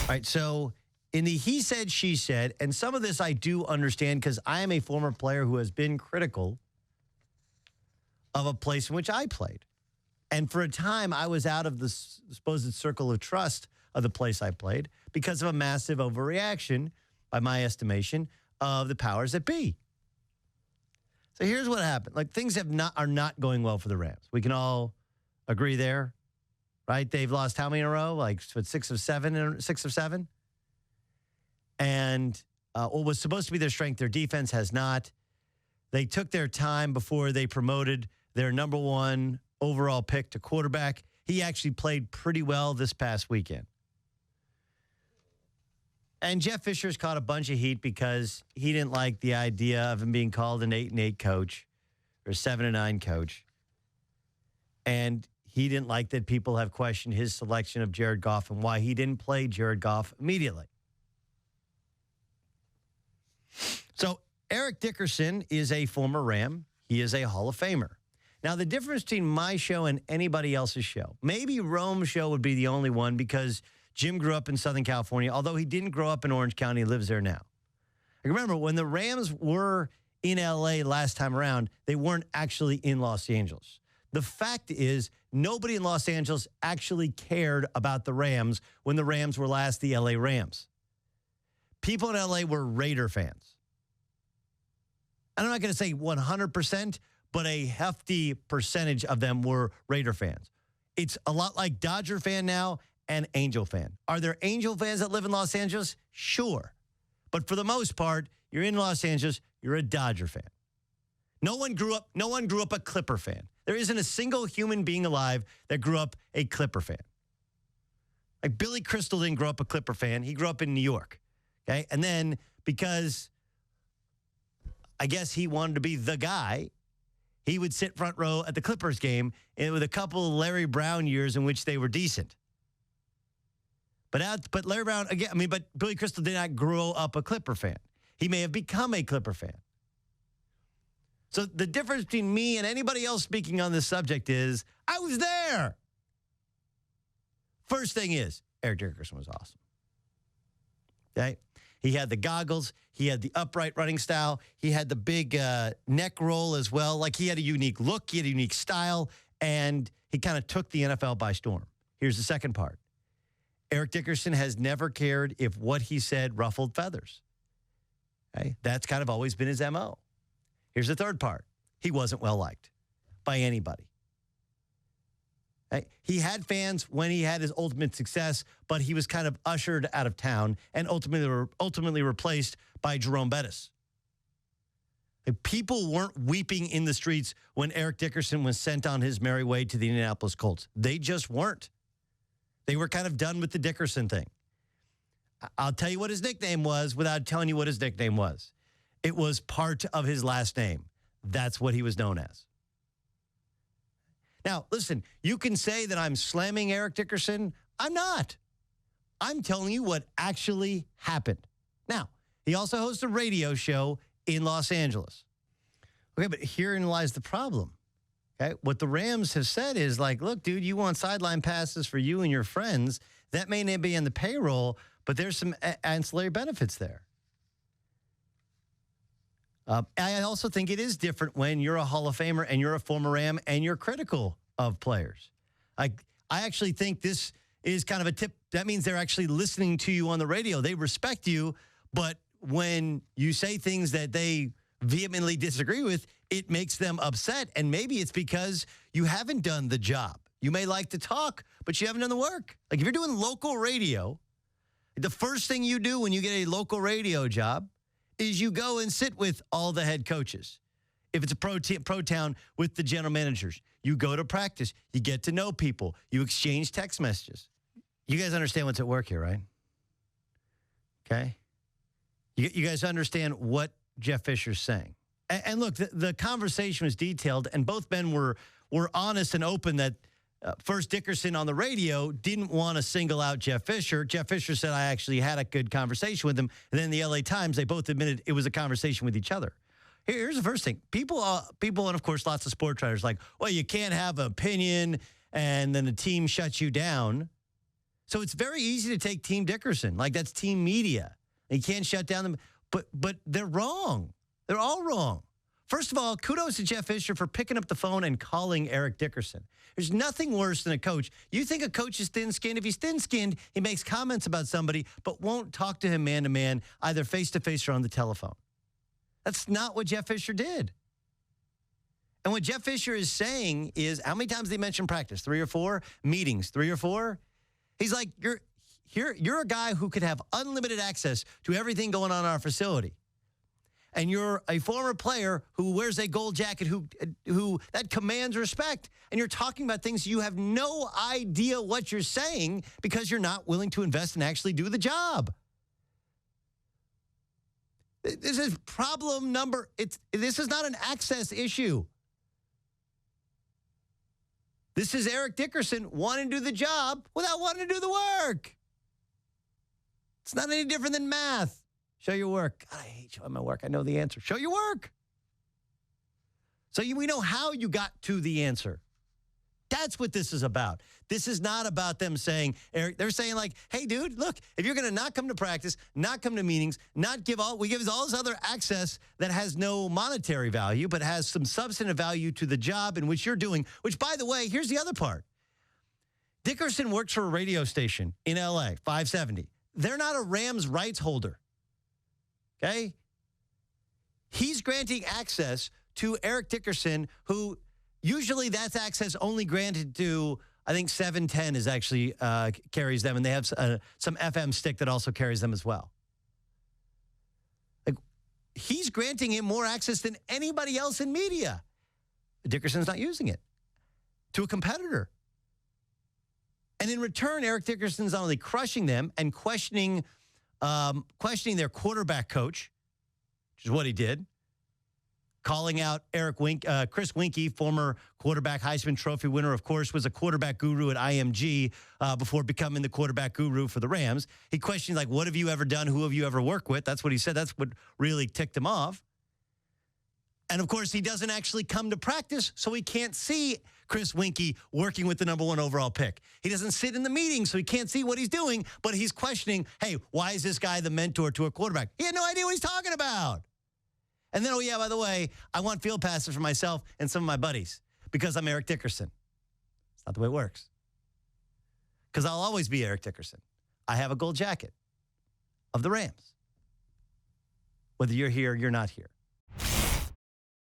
All right, so in the he said, she said, and some of this I do understand because I am a former player who has been critical of a place in which I played. And for a time, I was out of the supposed circle of trust of the place I played because of a massive overreaction, by my estimation, of the powers that be. So here's what happened. Like, things are not going well for the Rams. We can all agree there, right? They've lost how many in a row? Like, what, 6 of 7? And what was supposed to be their strength, their defense has not. They took their time before they promoted their number one overall pick to quarterback. He actually played pretty well this past weekend. And Jeff Fisher's caught a bunch of heat because he didn't like the idea of him being called an 8-8 coach or 7-9 coach. And he didn't like that people have questioned his selection of Jared Goff and why he didn't play Jared Goff immediately. So Eric Dickerson is a former Ram. He is a Hall of Famer. Now, the difference between my show and anybody else's show, maybe Rome's show would be the only one because Jim grew up in Southern California, although he didn't grow up in Orange County. He lives there now. I remember when the Rams were in L.A. last time around, they weren't actually in Los Angeles. The fact is, nobody in Los Angeles actually cared about the Rams when the Rams were last the L.A. Rams. People in L.A. were Raider fans. I'm not going to say 100%, but a hefty percentage of them were Raider fans. It's a lot like Dodger fan now and Angel fan. Are there Angel fans that live in Los Angeles? Sure. But for the most part, you're in Los Angeles, you're a Dodger fan. No one grew up a Clipper fan. There isn't a single human being alive that grew up a Clipper fan. Like Billy Crystal didn't grow up a Clipper fan. He grew up in New York. Okay? And then because I guess he wanted to be the guy, he would sit front row at the Clippers game with a couple of Larry Brown years in which they were decent. But Larry Brown, again, but Billy Crystal did not grow up a Clipper fan. He may have become a Clipper fan. So the difference between me and anybody else speaking on this subject is I was there. First thing is, Eric Dickerson was awesome. Okay? He had the goggles. He had the upright running style. He had the big neck roll as well. Like, he had a unique look. He had a unique style. And he kind of took the NFL by storm. Here's the second part. Eric Dickerson has never cared if what he said ruffled feathers. Okay? That's kind of always been his MO. Here's the third part. He wasn't well-liked by anybody. Okay? He had fans when he had his ultimate success, but he was kind of ushered out of town and ultimately replaced by Jerome Bettis. Like, people weren't weeping in the streets when Eric Dickerson was sent on his merry way to the Indianapolis Colts. They just weren't. They were kind of done with the Dickerson thing. I'll tell you what his nickname was without telling you what his nickname was. It was part of his last name. That's what he was known as. Now, listen, you can say that I'm slamming Eric Dickerson. I'm not. I'm telling you what actually happened. Now, he also hosts a radio show in Los Angeles. Okay, but herein lies the problem. Okay, what the Rams have said is like, look, dude, you want sideline passes for you and your friends. That may not be in the payroll, but there's some ancillary benefits there. I also think it is different when you're a Hall of Famer and you're a former Ram and you're critical of players. I actually think this is kind of a tip. That means they're actually listening to you on the radio. They respect you, but when you say things that they vehemently disagree with, it makes them upset. And maybe it's because you haven't done the job. You may like to talk, but you haven't done the work. Like, if you're doing local radio, the first thing you do when you get a local radio job is you go and sit with all the head coaches. If it's a pro town, with the general managers, you go to practice, you get to know people, you exchange text messages. You guys understand what's at work here, right? Okay? You guys understand what Jeff Fisher's saying. And look, the conversation was detailed, and both men were honest and open that first Dickerson on the radio didn't want to single out Jeff Fisher. Jeff Fisher said, I actually had a good conversation with him. And then in the LA Times, they both admitted it was a conversation with each other. Here's the first thing. People, and of course, lots of sports writers like, well, you can't have an opinion and then the team shuts you down. So it's very easy to take Team Dickerson. Like, that's team media. You can't shut down them. But they're wrong. They're all wrong. First of all, kudos to Jeff Fisher for picking up the phone and calling Eric Dickerson. There's nothing worse than a coach. You think a coach is thin-skinned? If he's thin-skinned, he makes comments about somebody, but won't talk to him man-to-man, either face-to-face or on the telephone. That's not what Jeff Fisher did. And what Jeff Fisher is saying is, how many times did he mention practice? 3 or 4? Meetings, 3 or 4? He's like, you're a guy who could have unlimited access to everything going on in our facility. And you're a former player who wears a gold jacket who that commands respect. And you're talking about things you have no idea what you're saying because you're not willing to invest and actually do the job. This is problem number. This is not an access issue. This is Eric Dickerson wanting to do the job without wanting to do the work. It's not any different than math. Show your work. God, I hate showing my work. I know the answer. Show your work. So we know how you got to the answer. That's what this is about. This is not about them saying, Eric, they're saying like, hey, dude, look, if you're going to not come to practice, not come to meetings, we give us all this other access that has no monetary value, but has some substantive value to the job in which you're doing, which, by the way, here's the other part. Dickerson works for a radio station in L.A., 570. They're not a Rams rights holder. Okay? He's granting access to Eric Dickerson, who usually that's access only granted to, I think 710 is actually carries them, and they have some FM stick that also carries them as well. Like, he's granting him more access than anybody else in media. Dickerson's not using it to a competitor. And in return, Eric Dickerson's not only crushing them and questioning their quarterback coach, which is what he did, calling out Chris Winkie, former quarterback Heisman Trophy winner, of course, was a quarterback guru at IMG before becoming the quarterback guru for the Rams. He questioned, like, what have you ever done? Who have you ever worked with? That's what he said. That's what really ticked him off. And, of course, he doesn't actually come to practice, so he can't see Chris Winkie working with the number 1 overall pick. He doesn't sit in the meeting, so he can't see what he's doing, but he's questioning, hey, why is this guy the mentor to a quarterback? He had no idea what he's talking about. And then, oh, yeah, by the way, I want field passes for myself and some of my buddies because I'm Eric Dickerson. It's not the way it works. Because I'll always be Eric Dickerson. I have a gold jacket of the Rams. Whether you're here or you're not here.